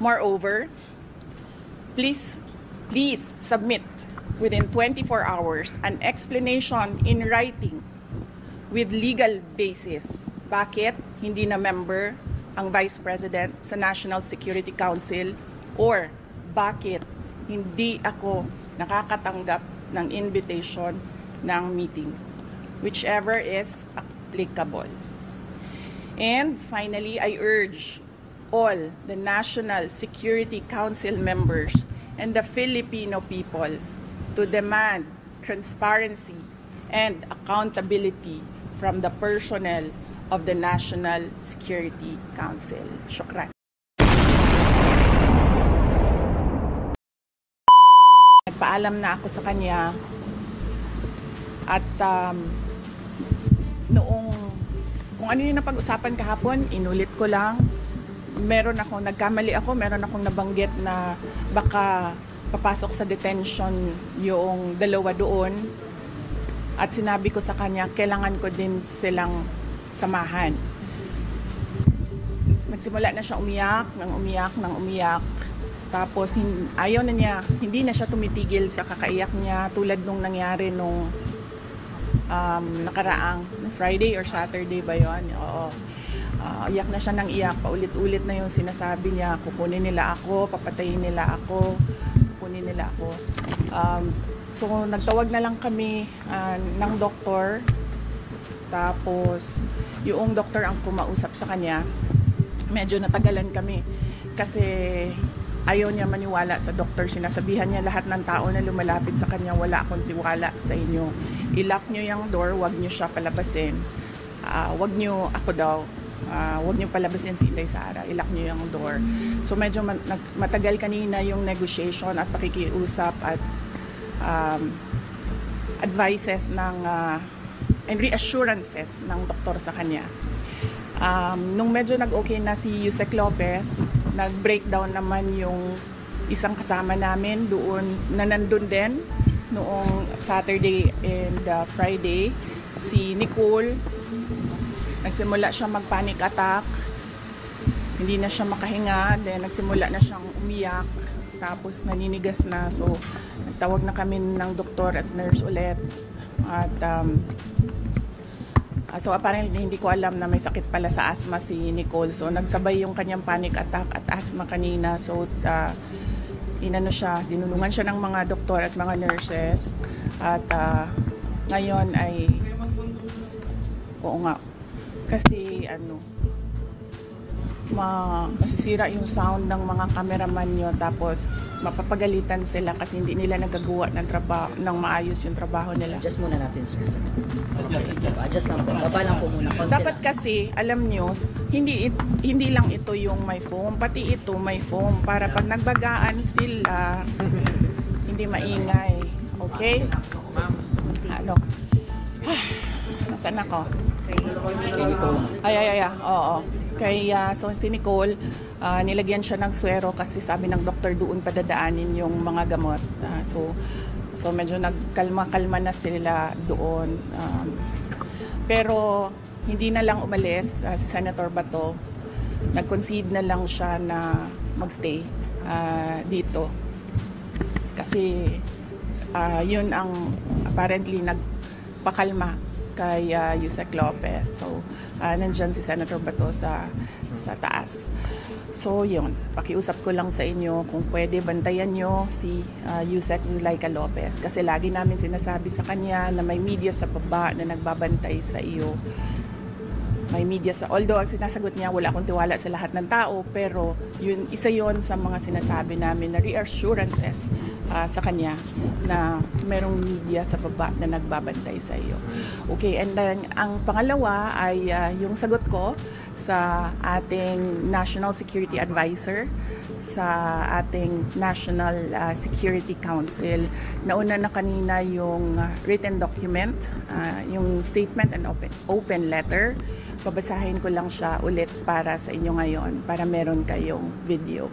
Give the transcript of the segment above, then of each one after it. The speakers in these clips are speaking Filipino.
Moreover, please submit within 24 hours an explanation in writing with legal basis bakit hindi na member ang Vice President sa National Security Council or bakit hindi ako nakakatanggap ng invitation ng meeting, whichever is applicable. And finally, I urge all the National Security Council members and the Filipino people to demand transparency and accountability from the personnel of the National Security Council. Shukran. Nagpaalam na ako sa kanya at noong kung ano yung napag-usapan kahapon, inulit ko lang. Meron akong nabanggit na baka papasok sa detention yung dalawa doon at sinabi ko sa kanya kailangan ko din silang samahan. Nagsimula na siya umiyak, tapos ayaw na niya, hindi na siya tumitigil sa kakaiyak niya tulad nung nangyari nung nakaraang Friday or Saturday ba yun? Oo. Iyak na siya ng iyak, paulit-ulit na yung sinasabi niya, kukunin nila ako, papatayin nila ako, kukunin nila ako. So nagtawag na lang kami ng doktor, tapos yung doktor ang kumausap sa kanya. Medyo natagalan kami kasi ayaw niya maniwala sa doktor. Sinasabihan niya lahat ng tao na lumalapit sa kanya, wala akong tiwala sa inyo. I-lock niyo yung door, wag niyo siya palabasin. Wag niyo ako daw. Wag niyo palabasin si Inday Sara. I-lock niyo yung door. So medyo matagal kanina yung negotiation at pakikiusap at advices ng and reassurances ng doktor sa kanya. Nung medyo nag-okay na si Yusek Lopez, nag-breakdown naman yung isang kasama namin doon na nandun din noong Saturday and Friday, si Nicole. Nagsimula siya mag-panic attack, hindi na siya makahinga, then nagsimula na siyang umiyak, tapos naninigas na. So nagtawag na kami ng doktor at nurse ulit at so apparently hindi ko alam na may sakit pala sa asthma si Nicole. So nagsabay yung kanyang panic attack at asthma kanina. So dinulungan siya ng mga doktor at mga nurses. At ngayon ay oo nga. Kasi masisira yung sound ng mga cameraman nyo, tapos mapapagalitan sila kasi hindi nila nagagawa ng trabaho, ng maayos yung trabaho nila. Adjust muna natin, sir. Adjust lang po. Baba lang po muna. Dapat kasi, alam nyo, hindi lang ito yung may foam, pati ito may foam para pag nagbagaan sila, hindi maingay. Okay? Nasaan ako? Oo. So si Nicole, nilagyan siya ng swero kasi sabi ng doktor doon padadaanin yung mga gamot. So medyo nagkalma-kalma na sila doon. Pero hindi na lang umalis si Senator Bato. Nag-concede na lang siya na magstay dito. Kasi yun ang apparently nagpakalma kay Yusek Lopez. So, nandyan si Senator Bato sa taas. So, yun. Pakiusap ko lang sa inyo kung pwede bantayan nyo si Yusek Zulaika Lopez. Kasi lagi namin sinasabi sa kanya na may media sa baba na nagbabantay sa iyo. May media although ang sinasagot niya, wala akong tiwala sa lahat ng tao, pero isa yun sa mga sinasabi namin na reassurances sa kanya na merong media sa baba na nagbabantay sa iyo. Okay, and then ang pangalawa ay yung sagot ko sa ating National Security Advisor, sa ating National Security Council. Nauna na kanina yung written document, yung statement and open letter. Babasahin ko lang siya ulit para sa inyo ngayon, para meron kayong video.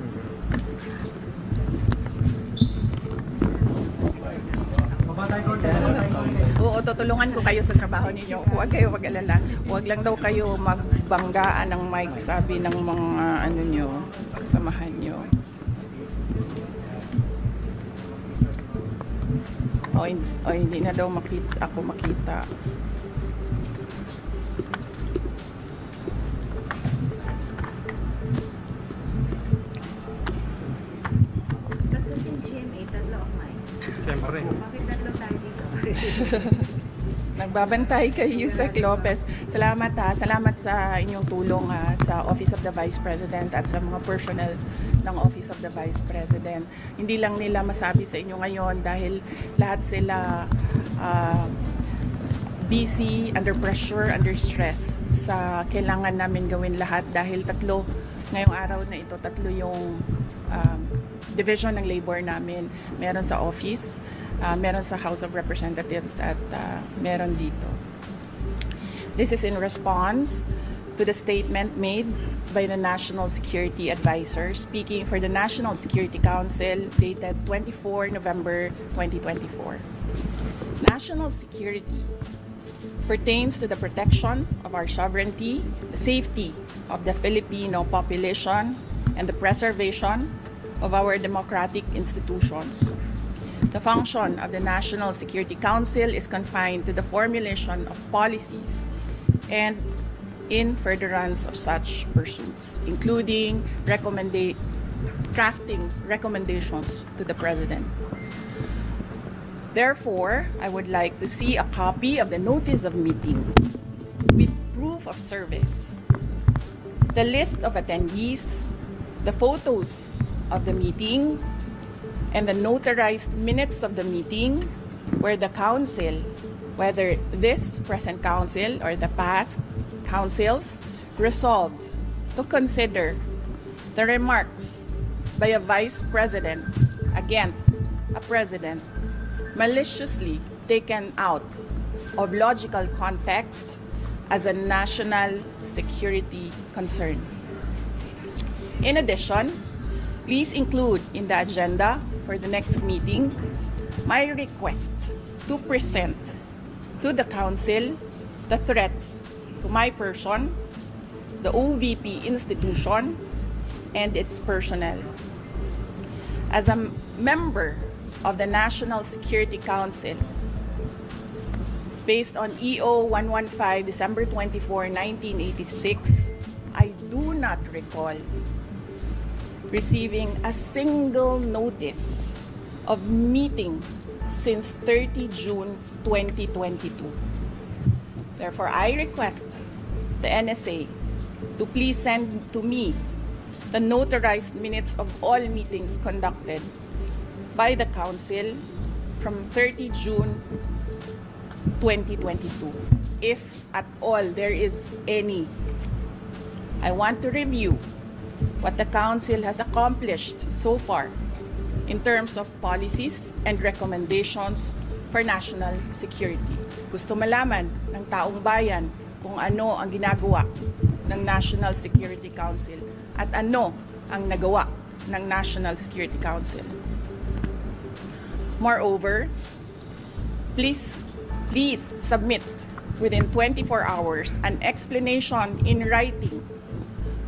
Oo, tutulungan ko kayo sa trabaho ninyo. Huwag kayo mag-alala. Huwag lang daw kayo magbanggaan ng mic, sabi ng mga nyo, kasamahan nyo. O hindi na daw ako makita. Tatlo si GMA, tatlo online. Siyempre. Bakit tatlo tayo dito? Nagbabantay kay Yusek Lopez. Salamat Salamat sa inyong tulong sa Office of the Vice President at sa mga personnel ng Office of the Vice President. Hindi lang nila masabi sa inyo ngayon dahil lahat sila busy, under pressure, under stress sa kailangan namin gawin lahat dahil ngayong araw na ito, tatlo yung division ng labor namin. Meron sa office, meron sa House of Representatives at meron dito. This is in response to the statement made by the National Security Advisor speaking for the National Security Council dated 24 November 2024. National security pertains to the protection of our sovereignty, the safety of the Filipino population, and the preservation of our democratic institutions. The function of the National Security Council is confined to the formulation of policies and in furtherance of such pursuits, including crafting recommendations to the President. Therefore, I would like to see a copy of the notice of meeting with proof of service, the list of attendees, the photos of the meeting, and the notarized minutes of the meeting where the council, whether this present council or the past councils, resolved to consider the remarks by a vice president against a president maliciously taken out of logical context as a national security concern. In addition, please include in the agenda for the next meeting my request to present to the Council the threats to my person, the OVP institution, and its personnel. As a member of the National Security Council, based on EO 115, December 24, 1986, I do not recall receiving a single notice of meeting since 30 June 2022. Therefore, I request the NSA to please send to me the notarized minutes of all meetings conducted by the Council from 30 June 2022. If at all there is any, I want to review what the Council has accomplished so far in terms of policies and recommendations for national security. Gusto malaman ng taong bayan kung ano ang ginagawa ng National Security Council at ano ang nagawa ng National Security Council. Moreover, please submit within 24 hours an explanation in writing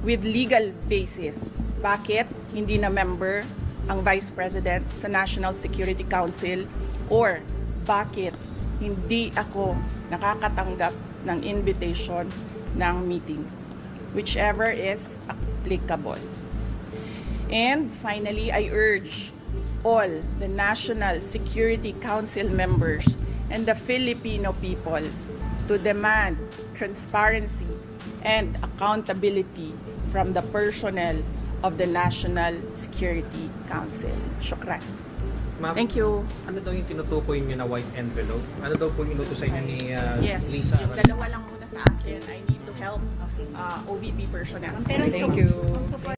with legal basis bakit hindi na member ang Vice President sa National Security Council or bakit hindi ako nakakatanggap ng invitation ng meeting, whichever is applicable. And finally, I urge all the National Security Council members and the Filipino people to demand transparency and accountability from the personnel of the National Security Council. Shukran. Ma'am, Thank you. ano daw yung tinutukoy niyo na white envelope? Ano daw po yung inutos sa inyo ni Yes, Lisa? yung dalawa lang muna sa akin. I need to help OVP personnel. Pero Thank you. ang support